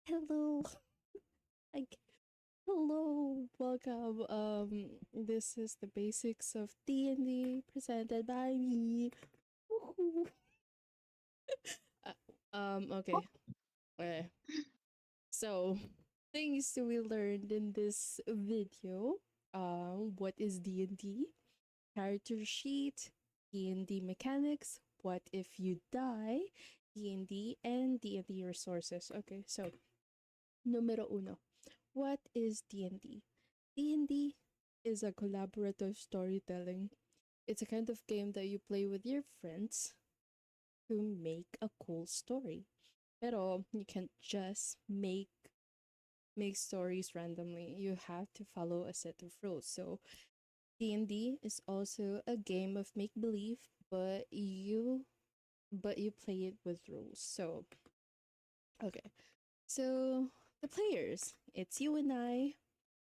Hello. Like hello. Welcome. This is the basics of D&D presented by me. Woohoo. Uh, okay. Okay. So, things we learned in this video. What is D&D? Character sheet, D&D mechanics, what if you die, D&D and D&D resources. Okay, so numero uno. What is D&D? D&D is a collaborative storytelling. It's a kind of game that you play with your friends to make a cool story. Pero you can't just make stories randomly. You have to follow a set of rules. So D&D is also a game of make believe, but you play it with rules. So okay. So the players, it's you and I.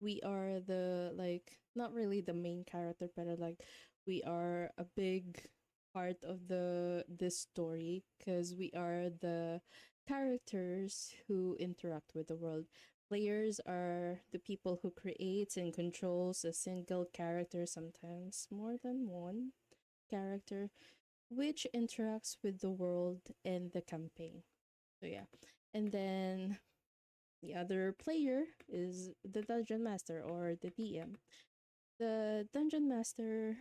We are the like not really the main character, but like we are a big part of the this story because we are the characters who interact with the world. Players are the people who creates and controls a single character, sometimes more than one character, which interacts with the world and the campaign. So yeah. And then the other player is the dungeon master or the DM. The dungeon master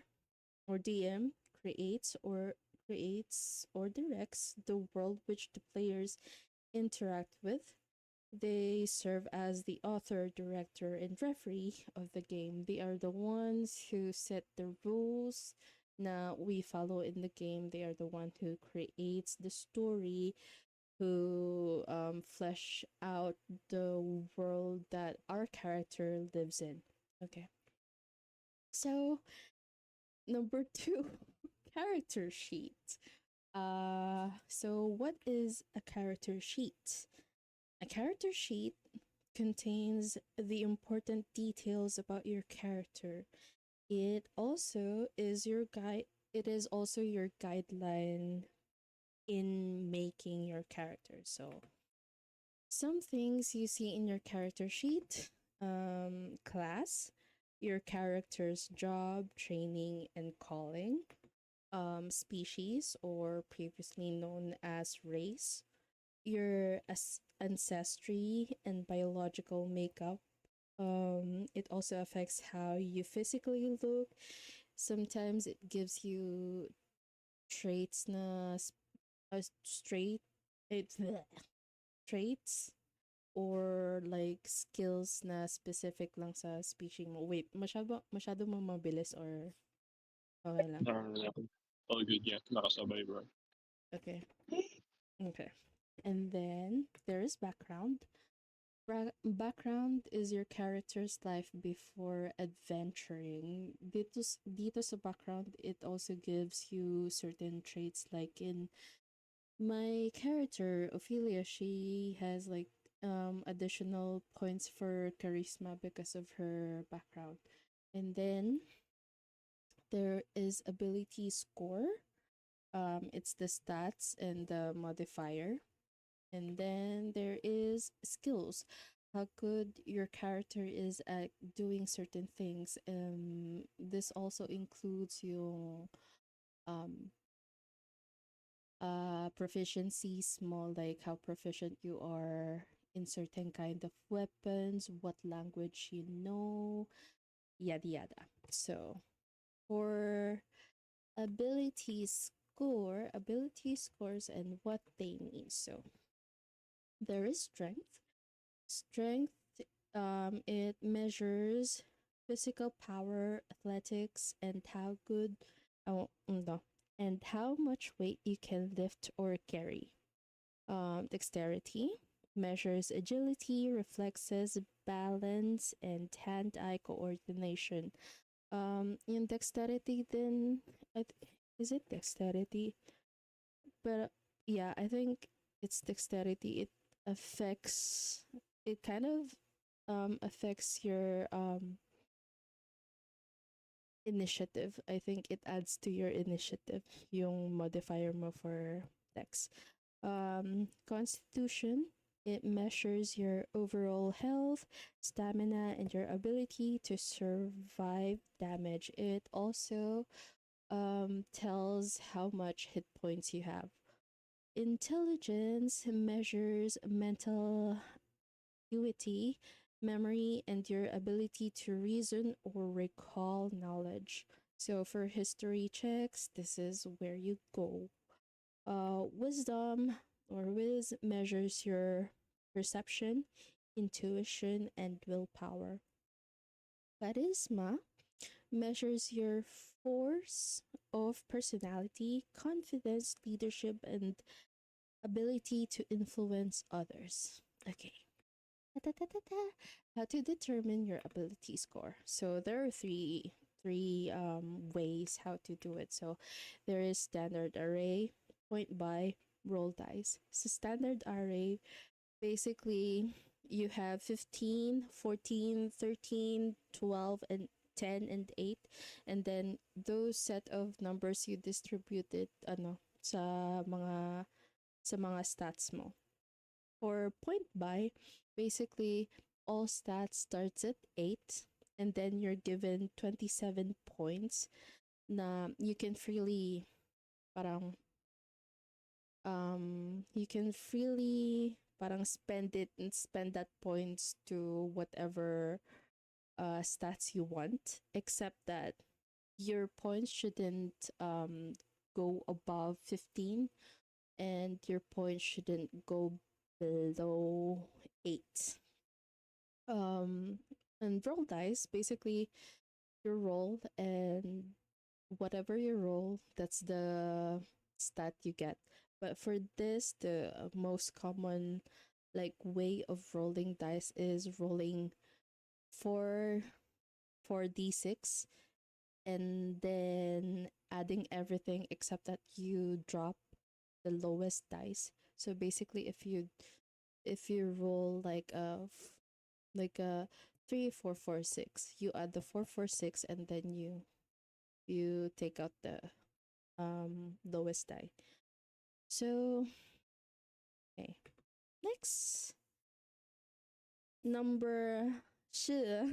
or DM creates or directs the world which the players interact with. They serve as the author, director, and referee of the game. They are the ones who set the rules. Now we follow in the game. They are the one who creates the story, who flesh out the world that our character lives in. Okay. So number two, character sheet. So what is a character sheet? A character sheet contains the important details about your character. It is also your guideline in making your character. So some things you see in your character sheet: class, your character's job, training, and calling, species, or previously known as race, your ancestry and biological makeup. It also affects how you physically look. Sometimes it gives you traits na straight it traits or like skills na specific lang sa speaking mo. Wait, masyado mo mabilis or okay lang? All good, yeah. Nakasabay, bro. Okay. Okay. And then there is background. Background is your character's life before adventuring. Dito sa background, it also gives you certain traits like in my character, Ophelia, she has like additional points for charisma because of her background. And then there is ability score. It's the stats and the modifier. And then there is skills. How good your character is at doing certain things. This also includes your um proficiency small, like how proficient you are in certain kind of weapons, what language you know, yada yada. So for ability scores and what they mean. So there is strength. It measures physical power, athletics, and how good no, and how much weight you can lift or carry. Dexterity measures agility, reflexes, balance, and hand-eye coordination. In dexterity, then is it dexterity? But yeah, I think it's dexterity. Affects. It kind of affects your initiative. I think it adds to your initiative. Yung modifier mo for dex. Constitution. It measures your overall health, stamina, and your ability to survive damage. It also tells how much hit points you have. Intelligence measures mental acuity, memory, and your ability to reason or recall knowledge. So for history checks, this is where you go. Wisdom or Wiz measures your perception, intuition, and willpower. Charisma measures your force of personality, confidence, leadership, and ability to influence others. Okay. How to determine your ability score. So there are three ways how to do it. So there is standard array, point buy, roll dice. So standard array, basically you have 15, 14, 13, 12, and 10 and 8, and then those set of numbers you distributed sa mga stats mo. For point buy, basically all stats starts at 8, and then you're given 27 points na you can freely parang you can freely parang spend it and spend that points to whatever stats you want, except that your points shouldn't go above 15, and your points shouldn't go below 8. um and roll dice, basically you roll, and whatever you roll, that's the stat you get. But for this, the most common like way of rolling dice is rolling 4 4d6, and then adding everything except that you drop the lowest dice. So basically if you roll like a 3 4 4 6, you add the 4 4 6, and then you take out the lowest die. So okay, next number 是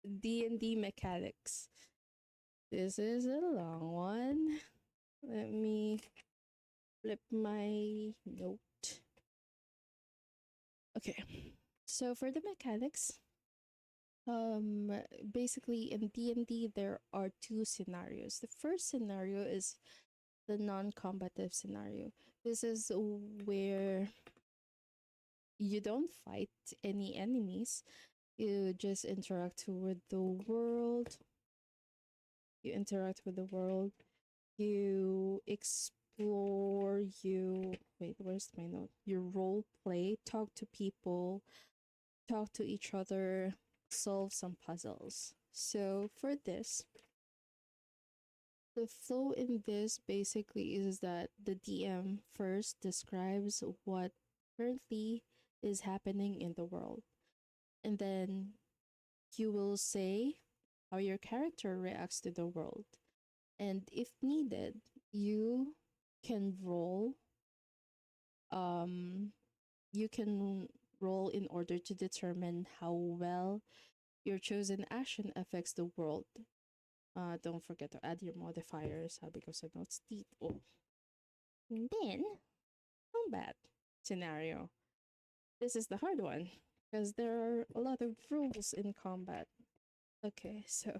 D&D mechanics. This is a long one. Let me flip my note. Okay, so for the mechanics, um basically in D&D there are two scenarios. The first scenario is the non-combative scenario. This is where you don't fight any enemies. You just interact with the world. You interact with the world. You explore. You wait. Where's my note? You role play. Talk to people. Talk to each other. Solve some puzzles. So for this, the flow in this basically is that the DM first describes what currently is happening in the world, and then you will say how your character reacts to the world. And if needed, you can roll um you can roll in order to determine how well your chosen action affects the world. Don't forget to add your modifiers, because I know it's dito. And then combat scenario. This is the hard one because there are a lot of rules in combat. Okay, so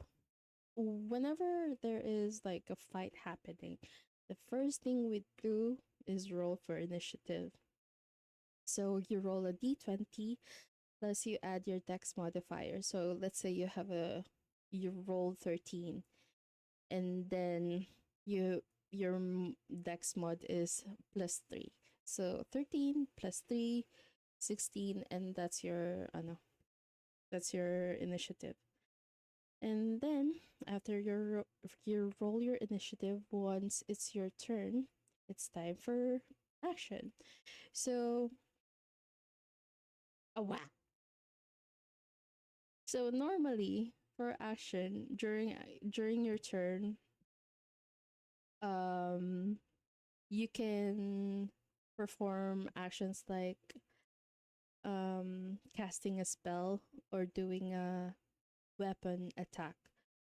whenever there is like a fight happening, the first thing we do is roll for initiative. So you roll a d20 plus you add your dex modifier. So let's say you roll 13, and then your dex mod is plus 3. So 13 plus 3, 16, and that's your initiative. And then after you roll your initiative, once it's your turn, it's time for action. So a whack. So normally for action during your turn, um you can perform actions like casting a spell or doing a weapon attack.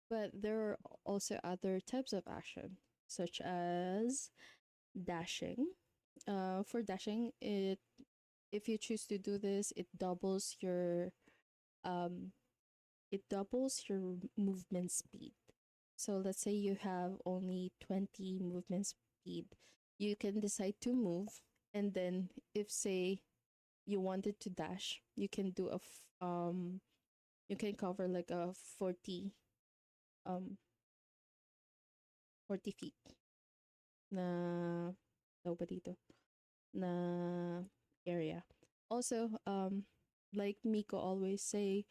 But there are also other types of action, such as dashing. For dashing, it if you choose to do this, um it doubles your movement speed. So let's say you have only 20 movement speed. You can decide to move, and then if say you wanted to dash, you can cover like a um 40 feet na tawag ba dito na area. Also, like Miko always say,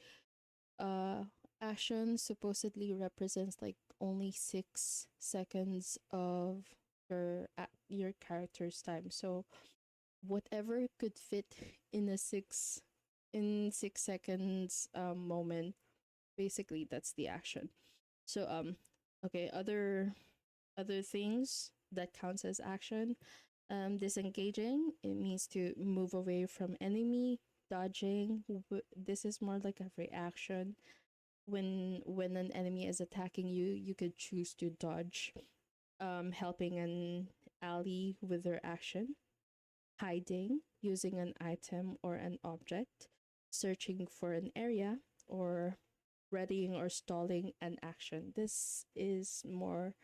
uh action supposedly represents like only 6 seconds of your character's time. So whatever could fit in a 6 seconds moment, basically that's the action. So okay, other things that counts as action. Disengaging, it means to move away from enemy. Dodging, this is more like a reaction. When an enemy is attacking you, you could choose to dodge. Helping an ally with their action. Hiding, using an item or an object. Searching for an area, or readying or stalling an action. This is more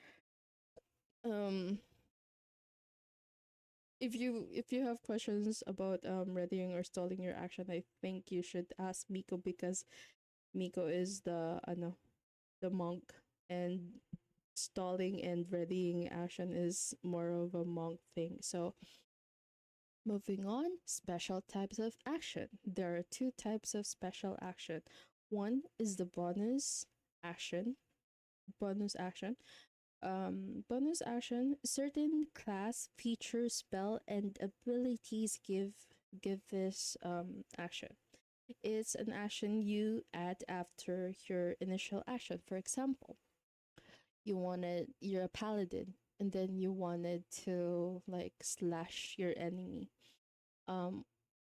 um if you have questions about readying or stalling your action, I think you should ask Miko, because Miko is the monk, and stalling and readying action is more of a monk thing. So moving on, special types of action. There are two types of special action. One is the action. Bonus action. Bonus action. Certain class, feature, spell, and abilities give this action. It's an action you add after your initial action. For example, you're a paladin, and then you wanted to like slash your enemy. Um,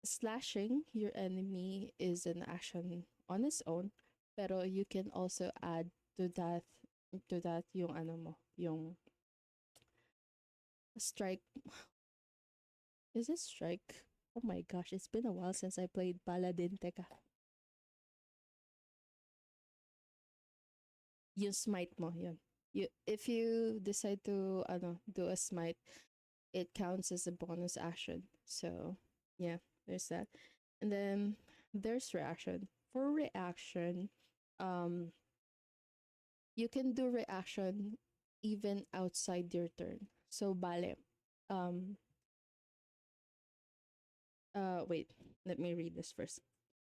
Slashing your enemy is an action on its own, pero you can also add to that yung ano mo, yung strike. Is it strike? Oh my gosh, it's been a while since I played paladin. Teka, yung smite mo, yun. If you decide to do a smite, it counts as a bonus action. So yeah, there's that. And then there's reaction. For reaction, um, you can do reaction even outside your turn. So bale, um, wait, let me read this first.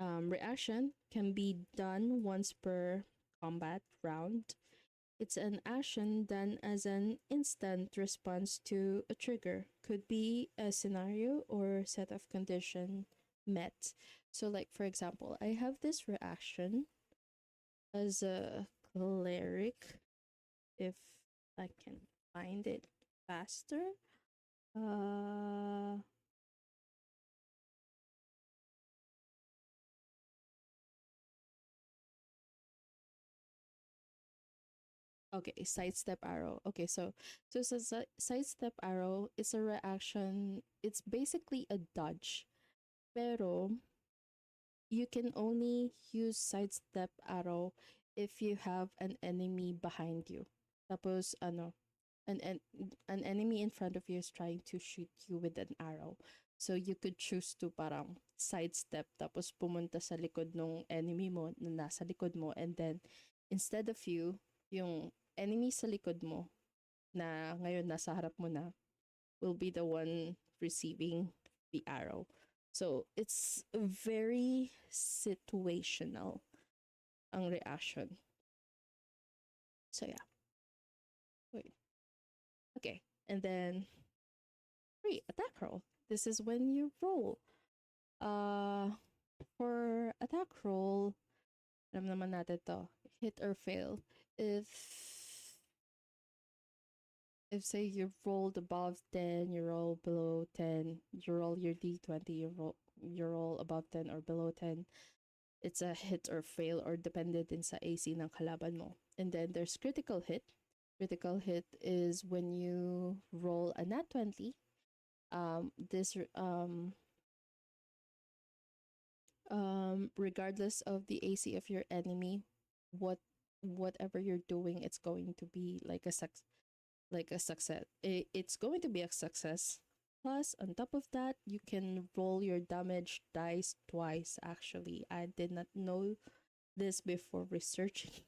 Reaction can be done once per combat round. It's an action done as an instant response to a trigger. Could be a scenario or set of condition met. So, like for example, I have this reaction as a cleric. If I can find it faster. Uh, okay, sidestep arrow. Okay, so sidestep arrow is a reaction. It's basically a dodge, pero you can only use sidestep arrow if you have an enemy behind you. Tapos an an enemy in front of you is trying to shoot you with an arrow. So you could choose to parang sidestep tapos pumunta sa likod ng enemy mo na nasa likod mo, and then instead of yung enemy sa likod mo na ngayon nasa harap mo na will be the one receiving the arrow. So it's very situational ang reaction. So yeah. Wait. Okay. And then attack roll. This is when you roll. Uh for attack roll, alam naman natin to. Hit or fail. If say you rolled above 10, you roll below 10, you roll your d20, you you roll above 10 or below 10, it's a hit or fail or depende din sa AC ng kalaban mo. And then there's critical hit. Critical hit is when you roll a nat 20. This regardless of the AC of your enemy, what whatever you're doing, it's going to be like a success. It's going to be a success. Plus, on top of that, you can roll your damage dice twice. Actually, I did not know this before researching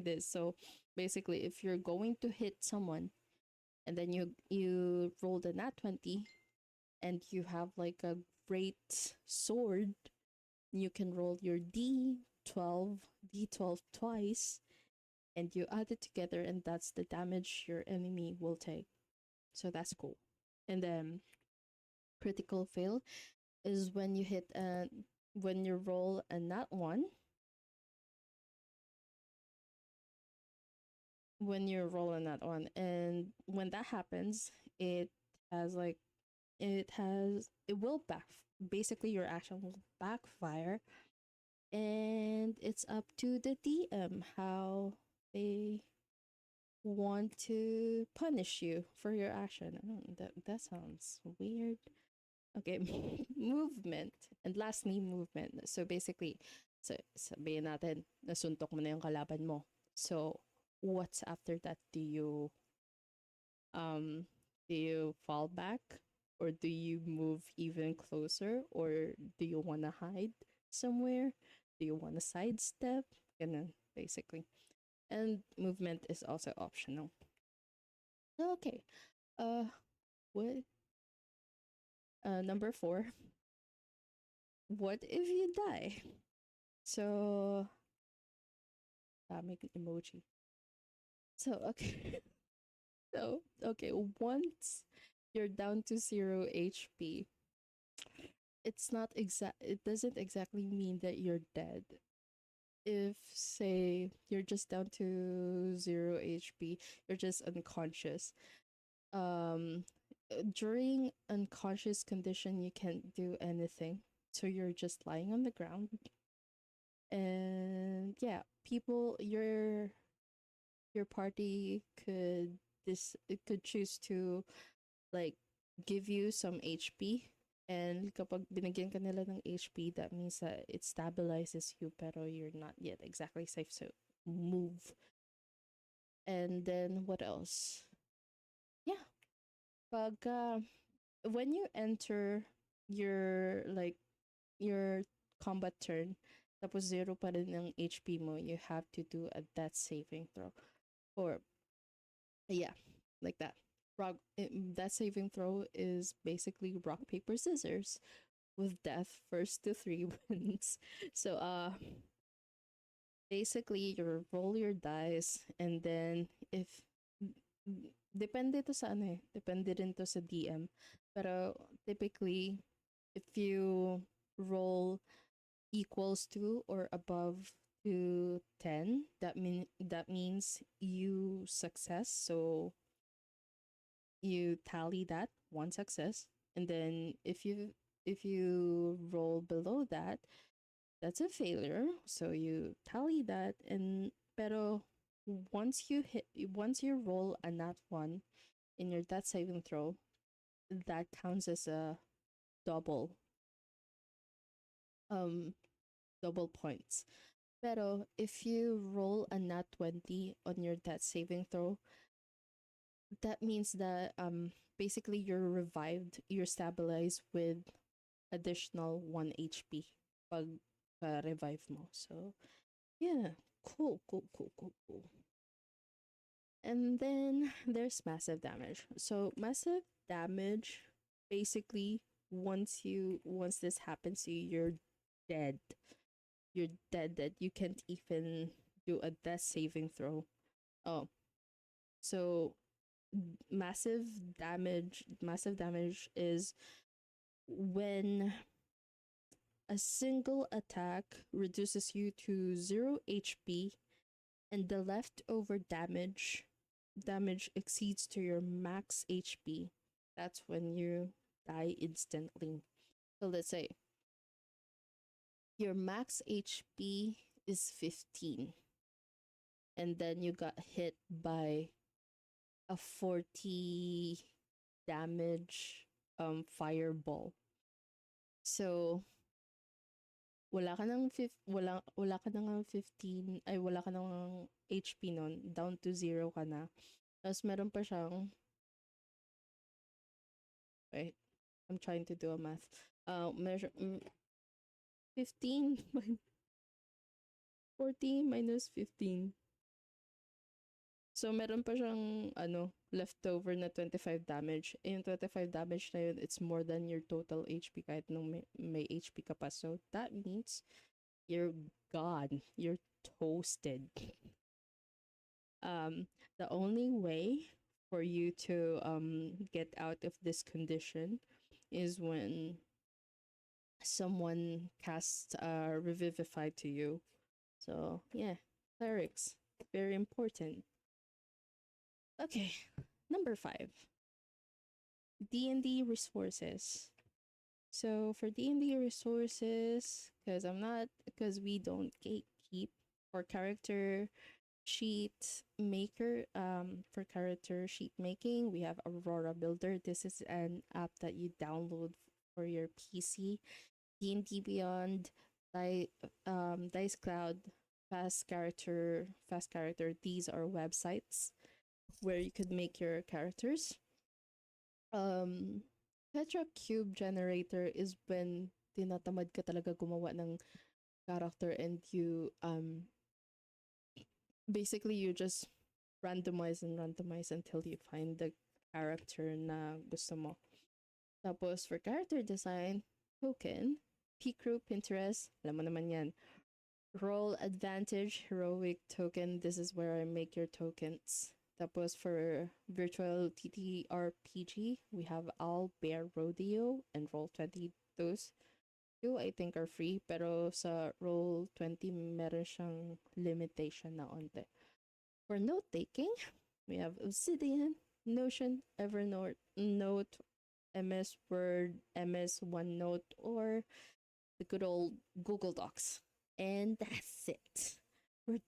this. So basically, if you're going to hit someone and then you roll the nat 20 and you have like a great sword, you can roll your d12 twice and you add it together, and that's the damage your enemy will take. So that's cool. And then critical fail is when you roll a nat one. When you're rolling that one, and when that happens, it has like it will back basically your action will backfire, and it's up to the DM how they want to punish you for your action. I don't, that sounds weird. Okay, movement. And lastly, movement. So basically, sabihin natin, nasuntok mo na yung kalaban mo. So, what's after that? Um do you fall back, or do you move even closer, or do you want to hide somewhere? Do you want to sidestep? Ganun, basically. And movement is also optional. Okay. Uh what Number 4. What if you die? So make an emoji. So okay. So okay, once you're down to 0 HP, it doesn't exactly mean that you're dead. If say you're just down to 0 HP, you're just unconscious. Um During unconscious condition, you can't do anything. So you're just lying on the ground. And yeah, people your party could choose to like give you some HP, and kapag binigyan ka nila ng HP, that means that it stabilizes you pero you're not yet exactly safe, so move. And then what else? Yeah, pag when you enter your like your combat turn, tapos zero pa rin ang HP mo, you have to do a death saving throw. Or yeah, like that. That saving throw is basically rock paper scissors with death first to three wins. So basically you roll your dice, and then if depende to sa ano eh, depende rin to sa DM. Pero typically if you roll equals to or above to 10, that means you success. So you tally that one success, and then if you roll below that, that's a failure, so you tally that. And pero once you roll a nat one in your death saving throw, that counts as a double um double points. Pero if you roll a nat 20 on your death saving throw, that means that basically you're revived, you're stabilized with additional 1 HP pag revive mo. So yeah, cool. And then there's massive damage. So massive damage, basically once this happens to you, you're dead. You're dead, that you can't even do a death saving throw. Oh, so massive damage is when a single attack reduces you to 0 HP, and the leftover damage exceeds to your max HP. That's when you die instantly. So let's say your max HP is 15, and then you got hit by a 40 damage fireball. So wala ka nang 15, ay wala ka nang HP nun, down to 0 ka na. Tapos meron pa siyang, wait, I'm trying to do a math. Measure 15 40 minus 15. So meron pa siyang leftover na 25 damage. Eh, yung 25 damage na yun, it's more than your total HP kahit nung may HP ka pa. So that means you're gone. You're toasted. The only way for you to get out of this condition is when someone casts Revivify to you. So yeah, clerics, very important. Okay, number 5, D&D resources. So for D&D resources, because we don't gatekeep, for character sheet maker, for character sheet making, we have Aurora Builder. This is an app that you download for your PC. D&D Beyond, Dice Cloud, Fast Character. These are websites where you could make your characters. Tetra Cube Generator is when tinatamad ka talaga gumawa ng character, and you basically you just randomize and randomize until you find the character na gusto mo. Tapos for character design, Token, P-Crew, Pinterest, alam mo naman yan. Roll Advantage, Heroic Token, this is where I make your tokens. Tapos for virtual TTRPG, we have Owl Bear Rodeo and Roll20. Those two I think are free, pero sa Roll20 meron siyang limitation na onte. For note taking, we have Obsidian, Notion, Evernote, MS Word, MS OneNote, or the good old Google Docs. And that's it. We're